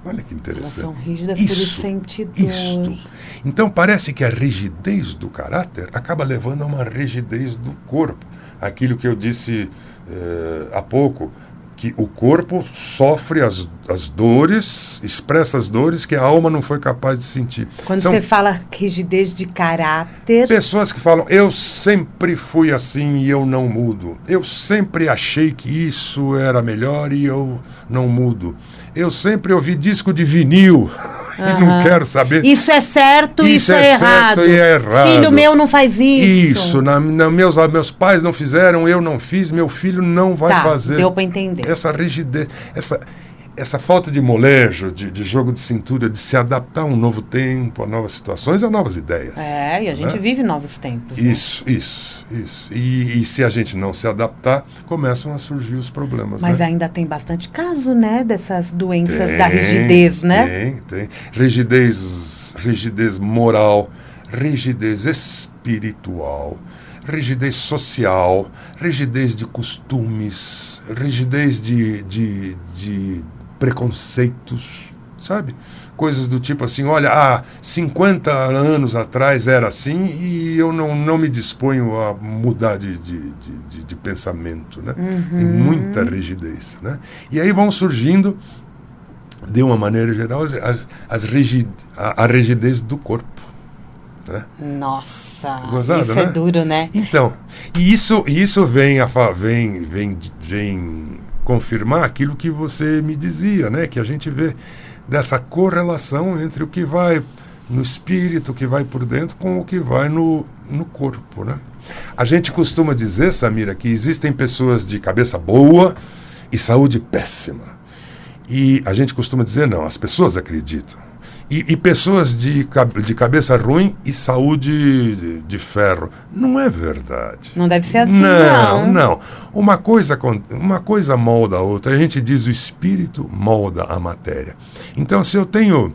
Olha que interessante. Elas são rígidas por sentir dor. Isto. Então parece que a rigidez do caráter acaba levando a uma rigidez do corpo. Aquilo que eu disse há pouco, que o corpo sofre as dores, expressa as dores que a alma não foi capaz de sentir. Quando você fala rigidez de caráter... Pessoas que falam, eu sempre fui assim e eu não mudo. Eu sempre achei que isso era melhor e eu não mudo. Eu sempre ouvi disco de vinil e não quero saber. Isso é certo, isso é errado. Certo e é errado. Filho meu não faz isso. Meus pais não fizeram, eu não fiz, meu filho não vai fazer. Deu para entender. Essa rigidez, essa falta de molejo, de jogo de cintura, de se adaptar a um novo tempo, a novas situações, a novas ideias. E a gente vive novos tempos. Isso. E se a gente não se adaptar, começam a surgir os problemas. Mas ainda tem bastante caso, né, dessas doenças da rigidez, né? Tem. Rigidez moral, rigidez espiritual, rigidez social, rigidez de costumes, rigidez de preconceitos, sabe? Coisas do tipo assim, olha, 50 anos atrás era assim e eu não me disponho a mudar de pensamento, né? Tem muita rigidez, né? E aí vão surgindo, de uma maneira geral, a rigidez do corpo, né? Nossa, Gozado, isso né? é duro, né? Então, e isso vem confirmar aquilo que você me dizia, né? Que a gente vê dessa correlação entre o que vai no espírito, o que vai por dentro, com o que vai no corpo, né? A gente costuma dizer, Samira, que existem pessoas de cabeça boa e saúde péssima. E a gente costuma dizer, não, as pessoas acreditam. E pessoas de cabeça ruim e saúde de ferro. Não é verdade. Não deve ser assim, não. Uma coisa molda a outra. A gente diz o espírito molda a matéria. Então, se eu tenho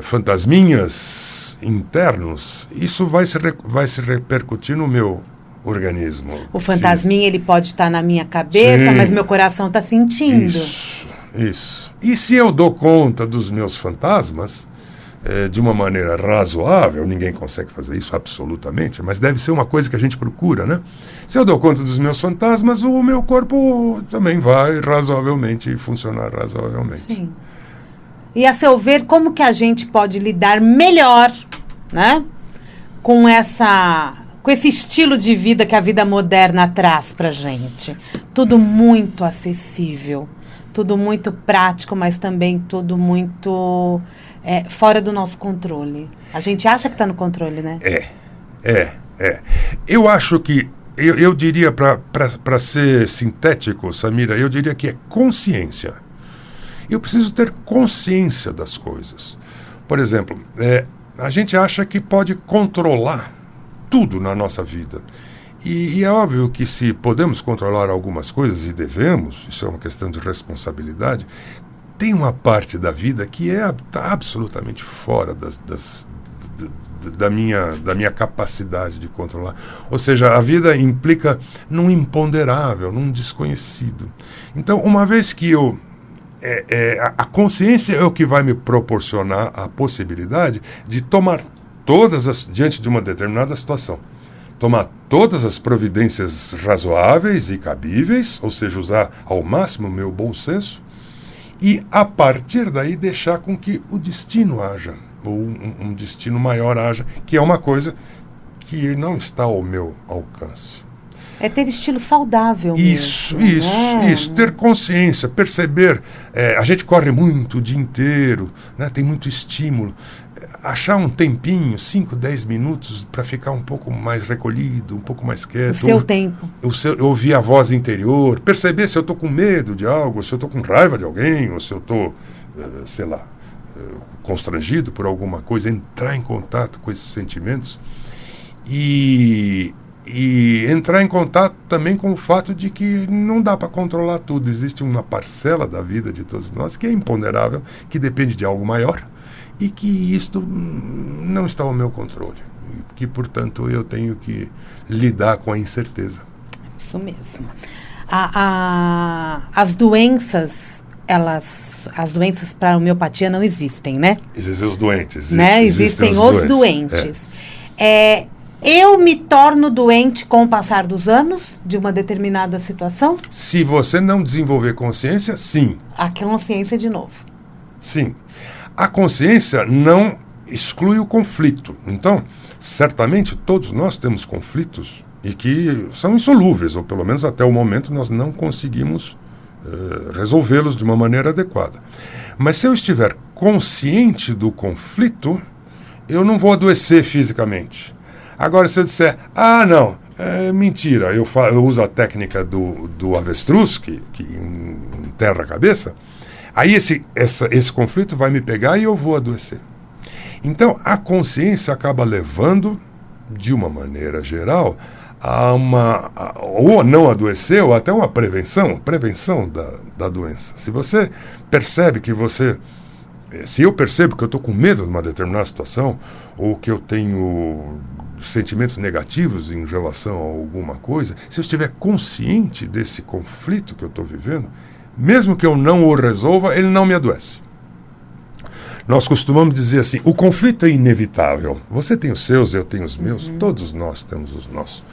fantasminhas internos, isso vai se repercutir no meu organismo. O fantasminha, ele pode estar na minha cabeça, Sim. Mas meu coração está sentindo. Isso. E se eu dou conta dos meus fantasmas de uma maneira razoável, ninguém consegue fazer isso absolutamente, mas deve ser uma coisa que a gente procura, né? Se eu dou conta dos meus fantasmas, o meu corpo também vai razoavelmente funcionar razoavelmente. Sim. E a seu ver, como que a gente pode lidar melhor, né, com esse estilo de vida que a vida moderna traz pra gente? Tudo muito acessível. Tudo muito prático, mas também tudo muito fora do nosso controle. A gente acha que está no controle, né? Eu acho que, eu diria, para ser sintético, Samira, eu diria que é consciência. Eu preciso ter consciência das coisas. Por exemplo, a gente acha que pode controlar tudo na nossa vida. E é óbvio que se podemos controlar algumas coisas, e devemos, isso é uma questão de responsabilidade, tem uma parte da vida que está absolutamente fora da minha capacidade de controlar. Ou seja, a vida implica num imponderável, num desconhecido. Então, uma vez que a consciência é o que vai me proporcionar a possibilidade de tomar diante de uma determinada situação, tomar todas as providências razoáveis e cabíveis, ou seja, usar ao máximo o meu bom senso, e a partir daí deixar com que o destino haja, ou um destino maior haja, que é uma coisa que não está ao meu alcance. É ter estilo saudável Isso, mesmo, isso. Ter consciência, perceber. A gente corre muito o dia inteiro, né, tem muito estímulo. Achar um tempinho, 5, 10 minutos, para ficar um pouco mais recolhido, um pouco mais quieto. O seu tempo. Ouvir a voz interior, perceber se eu estou com medo de algo, se eu estou com raiva de alguém, ou se eu estou, constrangido por alguma coisa, entrar em contato com esses sentimentos e entrar em contato também com o fato de que não dá para controlar tudo. Existe uma parcela da vida de todos nós que é imponderável, que depende de algo maior, e que isto não está ao meu controle, que, portanto, eu tenho que lidar com a incerteza. Isso mesmo. As doenças, elas as doenças para homeopatia não existem, né? Existem os doentes. Né? Existem os doentes. Eu me torno doente com o passar dos anos de uma determinada situação? Se você não desenvolver consciência, sim. A consciência de novo. Sim. A consciência não exclui o conflito. Então, certamente todos nós temos conflitos e que são insolúveis, ou pelo menos até o momento nós não conseguimos resolvê-los de uma maneira adequada. Mas se eu estiver consciente do conflito, eu não vou adoecer fisicamente. Agora, se eu disser, não, é mentira, eu uso a técnica do avestruz, que enterra a cabeça, aí esse conflito vai me pegar e eu vou adoecer. Então, a consciência acaba levando, de uma maneira geral, ou a não adoecer, ou até uma prevenção da doença. Se você percebe se eu percebo que eu estou com medo de uma determinada situação, ou que eu tenho sentimentos negativos em relação a alguma coisa, se eu estiver consciente desse conflito que eu estou vivendo, mesmo que eu não o resolva, ele não me adoece. Nós costumamos dizer assim, o conflito é inevitável. Você tem os seus, eu tenho os meus, todos nós temos os nossos.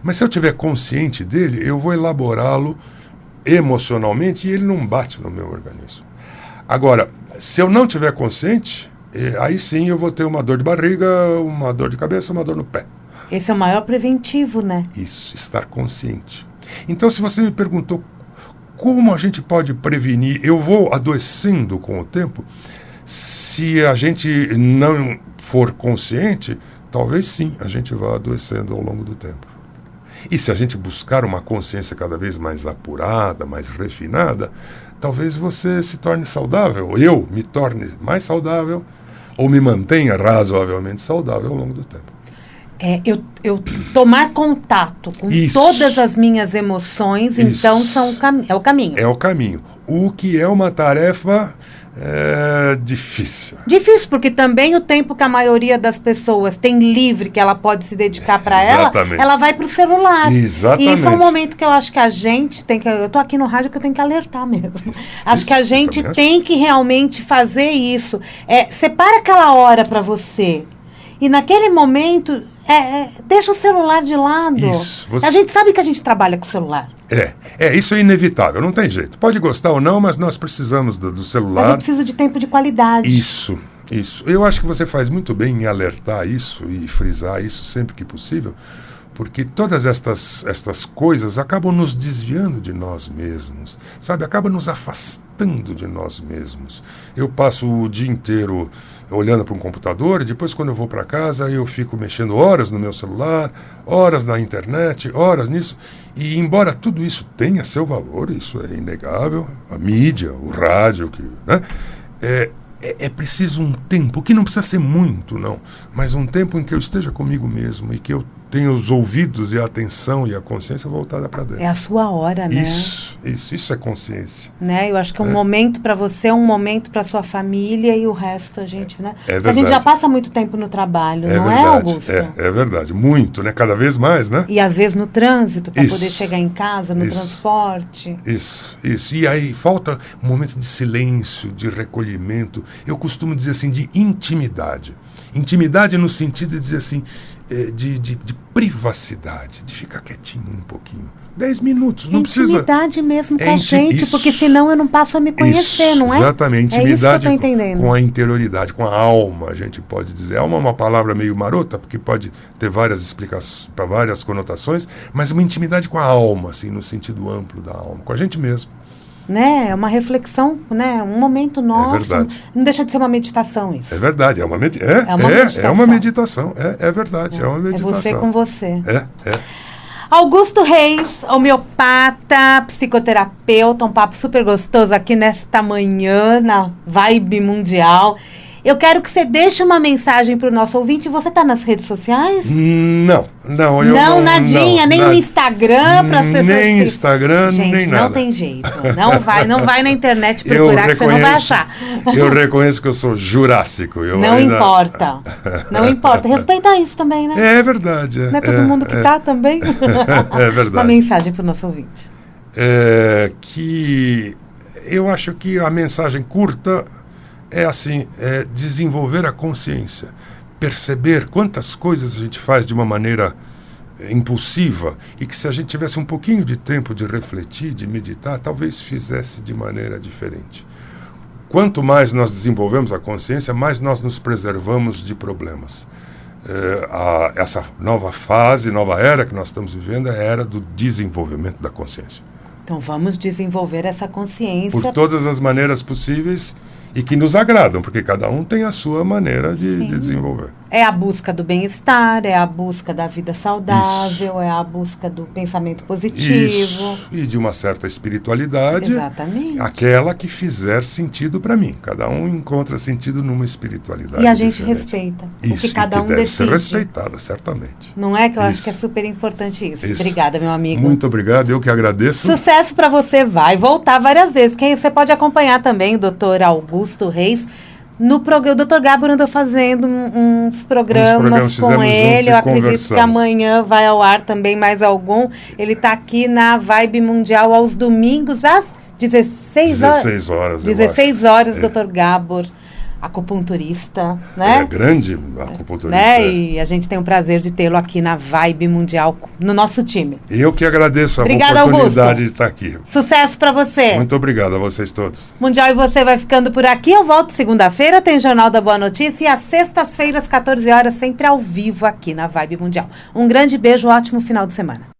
Mas se eu estiver consciente dele, eu vou elaborá-lo emocionalmente e ele não bate no meu organismo. Agora, se eu não estiver consciente, aí sim eu vou ter uma dor de barriga, uma dor de cabeça, uma dor no pé. Esse é o maior preventivo, né? Isso, estar consciente. Então, se você me perguntou como a gente pode prevenir, eu vou adoecendo com o tempo. Se a gente não for consciente, talvez sim, a gente vá adoecendo ao longo do tempo. E se a gente buscar uma consciência cada vez mais apurada, mais refinada, talvez você se torne saudável, eu me torne mais saudável, ou me mantenha razoavelmente saudável ao longo do tempo. Eu tomar contato com todas as minhas emoções, então é o caminho. É o caminho. O que é uma tarefa difícil. Difícil, porque também o tempo que a maioria das pessoas tem livre, que ela pode se dedicar para ela vai para o celular. Exatamente. E isso é um momento que eu acho que a gente tem que... Eu estou aqui no rádio que eu tenho que alertar mesmo. Acho que a gente tem que realmente fazer isso. Separa aquela hora para você. E naquele momento, deixa o celular de lado. Isso, A gente sabe que a gente trabalha com o celular. Isso é inevitável, não tem jeito. Pode gostar ou não, mas nós precisamos do celular. Mas eu preciso de tempo de qualidade. Isso. Eu acho que você faz muito bem em alertar isso e frisar isso sempre que possível, porque todas estas coisas acabam nos desviando de nós mesmos, sabe? Acabam nos afastando de nós mesmos. Eu passo o dia inteiro olhando para um computador e depois, quando eu vou para casa, eu fico mexendo horas no meu celular, horas na internet, horas nisso. E embora tudo isso tenha seu valor, isso é inegável, a mídia, o rádio, né? É preciso um tempo, que não precisa ser muito, não, mas um tempo em que eu esteja comigo mesmo e que eu tenha os ouvidos e a atenção e a consciência voltada para dentro. É a sua hora, né? Isso é consciência. Né? Eu acho que um momento para você é um momento para sua família e o resto a gente, né? É verdade. A gente já passa muito tempo no trabalho, não verdade. É, Augusto? É verdade, muito, né? Cada vez mais, né? E às vezes no trânsito, para poder chegar em casa, no transporte. Isso. E aí falta um momento de silêncio, de recolhimento. Eu costumo dizer assim, de intimidade. Intimidade no sentido de dizer assim, de privacidade, de ficar quietinho um pouquinho. 10 minutos, não precisa... Intimidade mesmo com a gente, porque senão eu não passo a me conhecer, não é? Exatamente, intimidade isso que eu tô entendendo. Com a interioridade, com a alma, a gente pode dizer. Alma é uma palavra meio marota, porque pode ter várias explicações, para várias conotações, mas uma intimidade com a alma, assim, no sentido amplo da alma, com a gente mesmo. Né? É uma reflexão, né? Um momento nosso. É verdade. Não deixa de ser uma meditação isso. É verdade, é uma meditação. É uma meditação, é verdade, é uma meditação. É você com você. É. Augusto Reis, homeopata, psicoterapeuta, um papo super gostoso aqui nesta manhã, na Vibe Mundial. Eu quero que você deixe uma mensagem para o nosso ouvinte. Você está nas redes sociais? Não. Não, nadinha, nem no Instagram para as pessoas... Nem Instagram, gente, nem nada. Não tem jeito. Não vai na internet procurar que você não vai achar. Eu reconheço que eu sou jurássico. Não importa. Não importa. Respeitar isso também, né? É verdade. Não é todo mundo que está também? É verdade. Uma mensagem para o nosso ouvinte. Que Eu acho que a mensagem curta é assim, desenvolver a consciência, perceber quantas coisas a gente faz de uma maneira impulsiva e que se a gente tivesse um pouquinho de tempo de refletir, de meditar, talvez fizesse de maneira diferente. Quanto mais nós desenvolvemos a consciência, mais nós nos preservamos de problemas. Essa nova fase, nova era que nós estamos vivendo é a era do desenvolvimento da consciência. Então vamos desenvolver essa consciência. Por todas as maneiras possíveis e que nos agradam, porque cada um tem a sua maneira de desenvolver. É a busca do bem-estar, é a busca da vida saudável, é a busca do pensamento positivo. Isso. E de uma certa espiritualidade. Exatamente. Aquela que fizer sentido para mim. Cada um encontra sentido numa espiritualidade. E a gente diferente. respeita. Isso, o que cada um deve decide. ser respeitada, certamente. Não é que eu acho que é super importante isso. Obrigada, meu amigo. Muito obrigado, eu que agradeço. Sucesso para você, vai voltar várias vezes. Você pode acompanhar também o Dr. Augusto Reis. No programa, o Dr. Gábor andou fazendo uns programas com ele. Eu acredito que amanhã vai ao ar também mais algum. Ele está aqui na Vibe Mundial aos domingos às 16 horas. 16 horas, 16 horas, Dr. Gábor, acupunturista, né? Grande acupunturista. Né? E a gente tem o prazer de tê-lo aqui na Vibe Mundial, no nosso time. Eu que agradeço a Obrigada, oportunidade Augusto. de estar aqui. Sucesso para você. Muito obrigado a vocês todos. Mundial e você vai ficando por aqui. Eu volto segunda-feira, tem Jornal da Boa Notícia e às sextas-feiras, 14 horas, sempre ao vivo aqui na Vibe Mundial. Um grande beijo, ótimo final de semana.